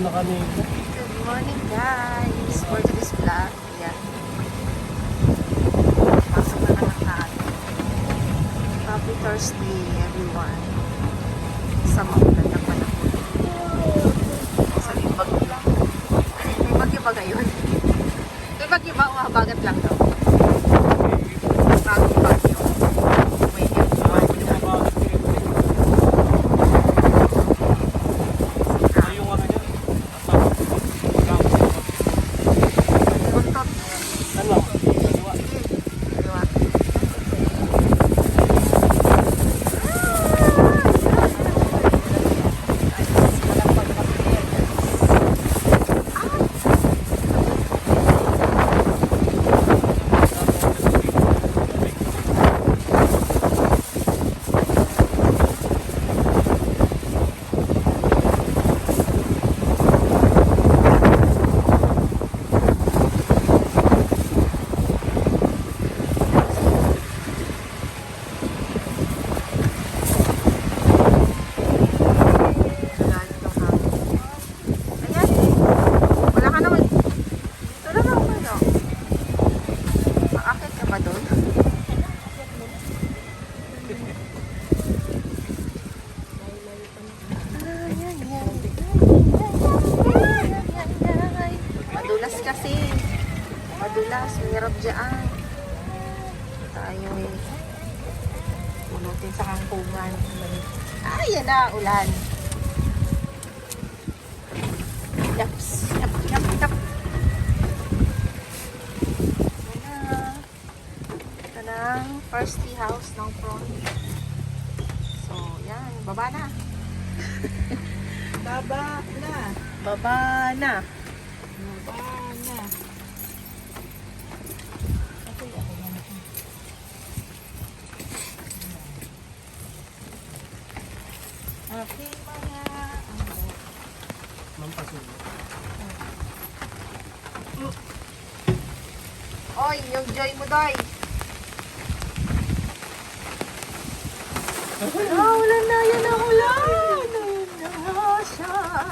nakanito. Good morning guys! For today's vlog, yan. Pasok na naman tayo. Happy Thursday everyone. Sa maulan na panahon. Sa may bagyo. May bagyo ba ngayon? May bagyo ba? Umahabagat lang daw. Bagong bagyo. May kasi madulas, mahirap dyan tayo punutin sa kangkungan. Yan na, ulan. Yaps, yap, yap, yap. Ito na ang first tea house ng front. So yan, baba na. Baba na. Baba na. Baba na. Aking mga Oy, yung joy mo, Doy. Ulan na, yan ang ulan. Ayan na siya.